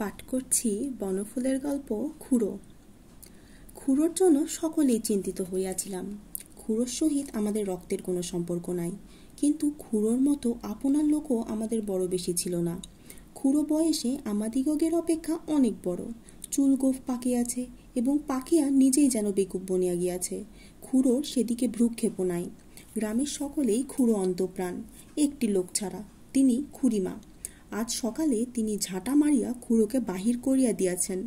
পাঠ করছি বনফুলের গল্প খুড়ো। খুড়োর জন্য সকলেই চিন্তিত হইয়াছিলাম। খুড়োর সহিত আমাদের রক্তের কোনো সম্পর্ক নাই, কিন্তু খুড়োর মতো আপনার লোকও আমাদের বড় বেশি ছিল না। খুড়ো বয়সে আমাদিগের অপেক্ষা অনেক বড়, চুল গোফ পাকিয়াছে এবং পাকিয়া নিজেই যেন বেকুব বনিয়া গিয়াছে। খুড়োর সেদিকে ভ্রুক্ষেপও নাই। গ্রামের সকলেই খুড়ো অন্তঃপ্রাণ, একটি লোক ছাড়া, তিনি খুড়িমা। আজ সকালে তিনি ঝাঁটা মারিয়া খুড়োকে বাহির করিয়া দিয়াছেন।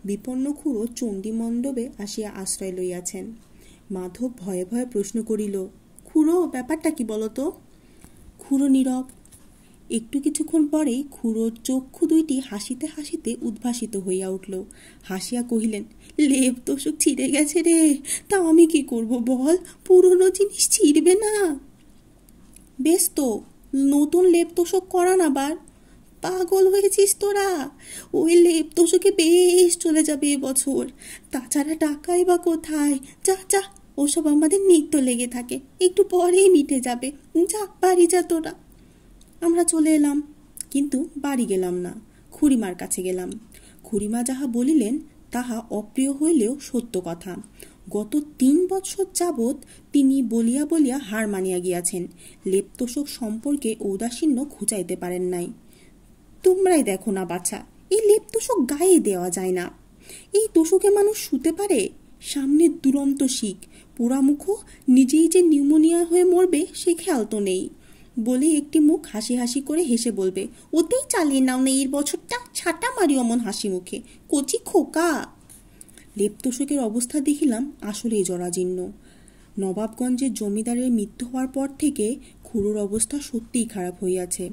বিপন্ন খুড়ো চণ্ডী মণ্ডপে আসিয়া আশ্রয় লইয়াছেন। মাধব ভয়ে ভয়ে প্রশ্ন করিল, খুড়ো, ব্যাপারটা কি বলতো? খুড়ো নীরব। একটু কিছুক্ষণ পরেই খুড়োর চক্ষু দুইটি হাসিতে হাসিতে উদ্ভাসিত হইয়া উঠল। হাসিয়া কহিলেন, লেপ তোষক ছিঁড়ে গেছে রে। তা আমি কি করব বল, পুরনো জিনিস ছিঁড়বে না? বেশ তো, নতুন লেপ তোষক করান আবার। পাগল হয়েছিস তোরা? ওই লেপ তোষকে বেশ চলে যাবে এবছর। তাছাড়া টাকাই বা কোথায়? যা যা, ওসব আমাদের নিত্য লেগে থাকে, একটু পরেই মিটে যাবে। যা, বাড়ি যা তোরা। আমরা চলে এলাম, কিন্তু বাড়ি গেলাম না, খুড়িমার কাছে গেলাম। খুড়িমা যাহা বলিলেন তাহা অপ্রিয় হইলেও সত্য কথা। গত 3 বৎসর যাবৎ তিনি বলিয়া বলিয়া হার মানিয়া গিয়াছেন। লেপ তোষক সম্পর্কে ঔদাসীন্য খুঁচাইতে পারেন নাই। তোমরাই দেখো না বাছা, এই লেপ তোষক গায়ে দেওয়া যায় না। এই তোষকে মানুষ শুতে পারে? সামনে দুরন্ত শিখ, পোড়ামুখো, নিজেই যে নিউমোনিয়া হয়ে মরবে সে খেয়াল তো নেই। বলে একটি মুখ হাসি হাসি করে হেসে বলবে, ওতেই চালিয়ে নাও না এই বছরটা, ছাটা মারি অমন হাসি মুখে, কচি খোকা। লেপ তোষকের অবস্থা দেখিলাম আসলেই জরাজীর্ণ। নবাবগঞ্জের জমিদারের মৃত্যু হওয়ার পর থেকে খুড়োর অবস্থা সত্যিই খারাপ হইয়াছে।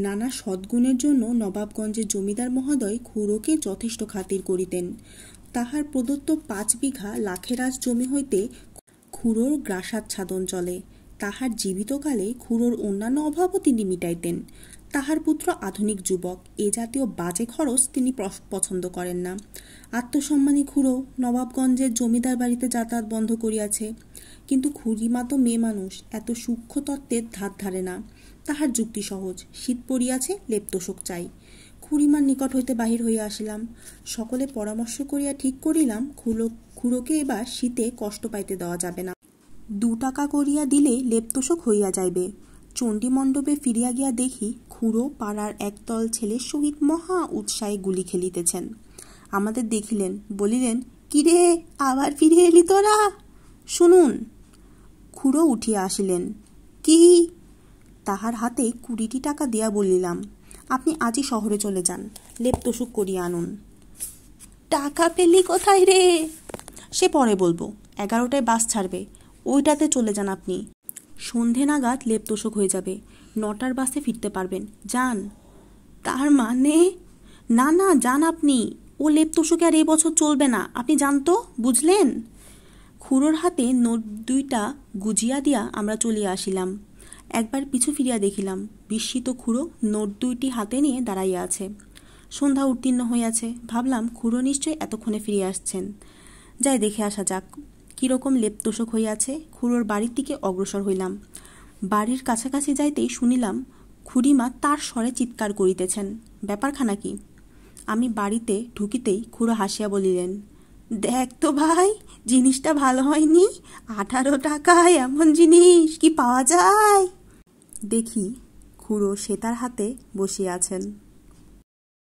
নানা সদ্গুণের জন্য নবাবগঞ্জের জমিদার মহোদয় খুড়োকে যথেষ্ট খাতির করিতেন। তাহার প্রদত্ত 5 বিঘা লাখেরাজ জমি হইতে খুড়োর গ্রাসাচ্ছাদন চলে। তাহার জীবিতকালে খুড়োর অন্যান্য অভাবও তিনি মিটাইতেন। তাহার পুত্র আধুনিক যুবক, এ জাতীয় বাজে খরচ তিনি পছন্দ করেন না। আত্মসম্মানী খুড়ো নবাবগঞ্জের জমিদার বাড়িতে যাতায়াত বন্ধ করিয়াছে। কিন্তু খুড়িমা তো মেয়ে মানুষ, এত সূক্ষ্ম তত্ত্বের ধার ধারে না। তাহার যুক্তি সহজ, শীত পড়িয়াছে, লেপ তোষক চাই। খুড়িমার নিকট হইতে বাহির হইয়া আসিলাম। সকলে পরামর্শ করিয়া ঠিক করিলাম খুড়োকে এবার শীতে কষ্ট পাইতে দেওয়া যাবে না। 2 টাকা করিয়া দিলে লেপ তোষক হইয়া যাইবে। চণ্ডী মণ্ডপে ফিরিয়া গিয়া দেখি খুড়ো পাড়ার একদল ছেলের সহিত মহা উৎসাহে গুলি খেলিতেছেন। আমাদের দেখিলেন, বলিলেন, কিরে, আবার ফিরে এলি তোরা? শুনুন। খুড়ো উঠিয়া আসিলেন। কি? তাহার হাতে 20টি টাকা দিয়া বলিলাম, আপনি আজই শহরে চলে যান, লেপ তোষক করিয়া আনুন। টাকা পেলি কোথায় রে? সে পরে বলবো, 11টায় বাস ছাড়বে, ওইটাতে চলে যান আপনি। সন্ধে নাগাদ লেপ তোষক হয়ে যাবে, 9টার বাসে ফিরতে পারবেন, যান। তার মানে? না না, যান আপনি। ও লেপ তোষকে আর এবছর চলবে না, আপনি যান তো, বুঝলেন? খুড়োর হাতে নোট 2টা গুজিয়া দিয়া আমরা চলিয়া আসিলাম। একবার পিছু ফিরিয়া দেখিলাম, বিস্মিত খুড়ো নোট 2টি হাতে নিয়ে দাঁড়াইয়া আছে। সন্ধ্যা উত্তীর্ণ হইয়াছে। ভাবলাম খুড়ো নিশ্চয় এতক্ষণে ফিরে আসছেন। যাই দেখে আসা যাক কিরকম লেপ তোষক হইয়াছে। খুড়োর বাড়ির দিকে অগ্রসর হইলাম। বাড়ির কাছাকাছি যাইতেই শুনিলাম খুড়িমা তার স্বরে চিৎকার করিতেছেন। ব্যাপারখানা কি? আমি বাড়িতে ঢুকিতেই খুড়ো হাসিয়া বলিলেন, দেখ তো ভাই, জিনিসটা ভালো হয়নি? 18 টাকায় এমন জিনিস কি পাওয়া যায়? দেখি খুড়ো সেতার হাতে বসিয়া আছেন।